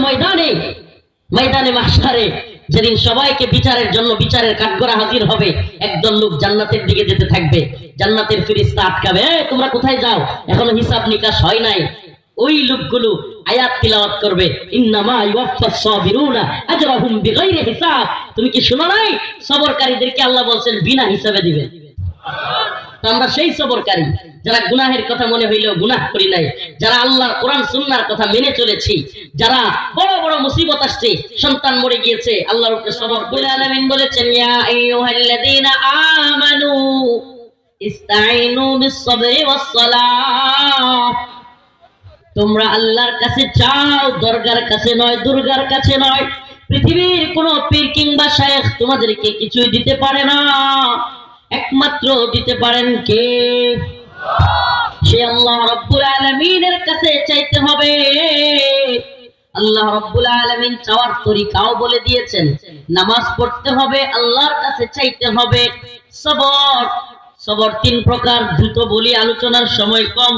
ময়দানে ময়দানে মাহশারে যেদিন সবাইকে বিচারের জন্য বিচারের কাঠগড়া হাজির হবে, একদল লোক জান্নাতের দিকে যেতে থাকবে, জান্নাতের ফেরেশতা আটকাবে, তোমরা কোথায় যাও, এখনো হিসাব নিকাশ হয় নাই। ওই লোকগুলো আয়াত তিলাওয়াত করবে, ইন্নামা ইউওয়াফাস সাবিরুনা আজরাহুম বিগাইরি হিসাব। তুমি কি শোনো নাই, সবরকারীদেরকে আল্লাহ বলছেন বিনা হিসাবে দিবেন। আমরা সেই সবরকারী যারা গুনাহের কথা মনে হইলেও গুনাহ করি নাই, যারা আল্লাহর কোরআন সুন্নাহর কথা মেনে চলেছি, যারা বড় বড় মুসিবত আসছে, সন্তান মরে গিয়েছে, আল্লাহর উপরে সবর করে। আলামিন বলেছেন, ইয়া আইয়ুহাল্লাযীনা আমানু ইসতাঈনু বিস-সাবরি ওয়াস-সালাহ। তোমরা আল্লাহর কাছে চাও, দরগার কাছে নয়, দুর্গার কাছে নয়। পৃথিবীর কোন পীর কিংবা শায়েখ তোমাদেরকে কিছুই দিতে পারে না, একমাত্র দিতে পারেন কে? সে আল্লাহ রাব্বুল আলামিনের কাছে চাইতে হবে। আল্লাহ রাব্বুল আলামিন চাওয়ার তরিকাও বলে দিয়েছেন, নামাজ পড়তে হবে, আল্লাহর কাছে চাইতে হবে। সবর, সবর তিন প্রকার, দ্রুত বলি, আলোচনার সময় কম।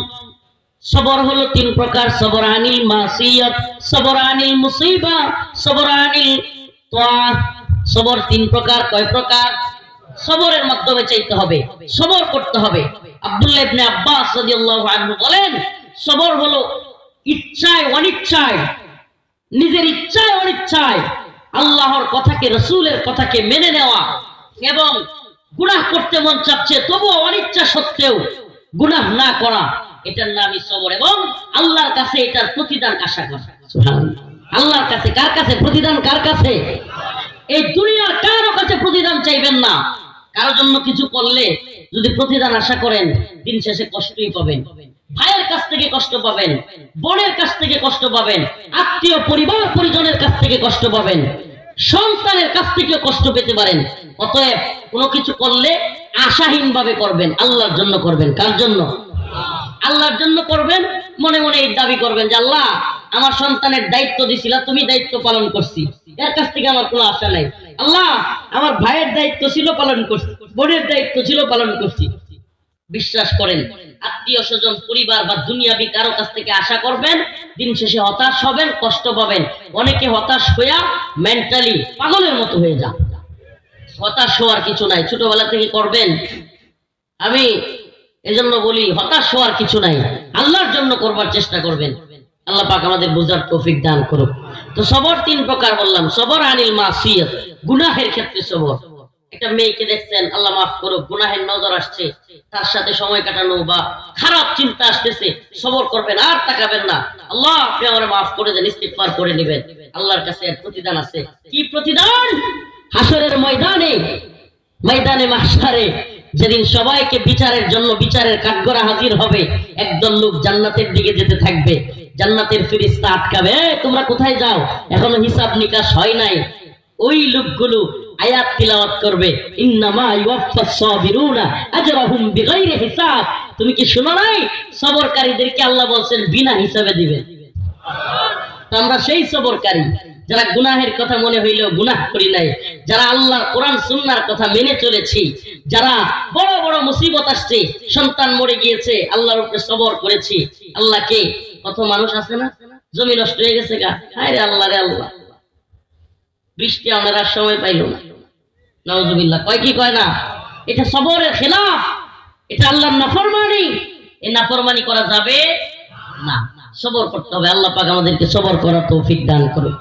সবর হলো তিন প্রকার, সবর আনিল মাসিয়াত, সবর আনিল মুসিবা, সবর আনিল তাআত। সবর তিন প্রকার। কয় প্রকার? সবরের মাধ্যমে চাইতে হবে, সবর করতে হবে। আব্দুল্লাহ ইবনে আব্বাস রাদিয়াল্লাহু আনহু বলেন, সবর হলো ইচ্ছায় অনিচ্ছায়, নিজের ইচ্ছায় অনিচ্ছায় আল্লাহর কথাকে, রাসূলের কথাকে মেনে নেওয়া, এবং গুনাহ করতে মন চাচ্ছে তবুও অনিচ্ছা সত্ত্বেও গুনাহ না করা, এটার নামই সবর। এবং আল্লাহর কাছে এটার প্রতিদান আশা করা। সুবহানাল্লাহ। আল্লাহর কাছে, কার কাছে প্রতিদান? কার কাছে? এই দুনিয়ার কারো কাছে প্রতিদান চাইবেন না। কারোর জন্য কিছু করলে যদি প্রতিদান আশা করেন, দিন শেষে কষ্টই পাবেন। ভাইয়ের কাছ থেকে কষ্ট পাবেন, বোনের কাছ থেকে কষ্ট পাবেন, আত্মীয় পরিবার পরিজনের কাছ থেকে কষ্ট পাবেন, সন্তানের কাছ থেকে কষ্ট পেতে পারেন। অতএব কোনো কিছু করলে আশাহীন ভাবে করবেন, আল্লাহর জন্য করবেন। কার জন্য? আল্লাহর জন্য করবেন। মনে মনে এই দাবি করবেন যে আল্লাহ আমার সন্তানের দায়িত্ব দিছিলা, তুমি দায়িত্ব পালন করছি, এর কাছ থেকে আমার কোনো আশা নাই। আল্লাহ আমার ভাইয়ের দায়িত্ব ছিল, পালন করছি, বোনের দায়িত্ব ছিল, পালন করছি। বিশ্বাস করেন, আত্মীয় স্বজন, পরিবার বা দুনিয়াবি কারো কাছ থেকে আশা করবেন, দিন শেষে হতাশ হবেন, কষ্ট পাবেন। অনেকে হতাশ হইয়া মেন্টালি পাগলের মতো হয়ে যান। হতাশ হওয়ার কিছু নাই, ছোটবেলা থেকে করবেন। আমি এজন্য বলি, হতাশ হওয়ার কিছু নাই, আল্লাহর জন্য করবার চেষ্টা করবেন। আল্লাহ পাক আমাদের বুঝার তৌফিক দান করুক। তো সবর তিন প্রকার বললাম। সবর আনিল মাসিয়াত, গুনাহের ক্ষেত্রে সবর। একটা মেয়েকে দেখছেন, আল্লাহ মাফ করুক, গুনাহের নজর আসছে, তার সাথে সময় কাটানো বা খারাপ চিন্তা আসতেছে, সবর করবেন, আর তাকাবেন না। আল্লাহ আপনি আমারে মাফ করে দেন, ইস্তিগফার করে নেবেন। আল্লাহর কাছে এর প্রতিদান আছে। কি প্রতিদান? হাসরের ময়দানে, ময়দানে মাহশারে যেদিন সবাইকে বিচারের জন্য বিচারের কাঠগড়া হাজির হবে, একদল লোক জান্নাতের দিকে যেতে থাকবে, জান্নাতের ফেরেশতা আটকাবে, তোমরা কোথায় যাও, এখনো হিসাব নিকাশ হয় নাই। ওই লোকগুলো আয়াত তিলাওয়াত করবে, ইন্নামা ইউওয়াফাস সাবিরুনা আজরাহুম বিগাইরি হিসাব। তুমি কি শোনো নাই, সবরকারীদেরকে আল্লাহ বলছেন বিনা হিসাবে দিবেন। আমরা সেই সবরকারী যারা গুনাহের কথা মনে হইলেও গুনাহ করি নাই, যারা আল্লাহর কোরআন সুন্নাহর কথা মেনে চলেছি, যারা বড় বড় মুসিবত আসছে, সন্তান মরে গিয়েছে, আল্লাহর উপরে সবর করেছি। আল্লাহকে, কত মানুষ আছে না, জমি নষ্ট হয়ে গেছে গা, হায় রে আল্লাহ রে আল্লাহ, বৃষ্টি আনার সময় পাইল না, নাউজুবিল্লাহ। কয় কি কয় না? এটা সবরের খেলাফ, এটা আল্লাহর নাফরমানি। এই নাফরমানি করা যাবে না, সবর করতে হবে। আল্লাহ পাক আমাদেরকে সবর করার তৌফিক দান করুন।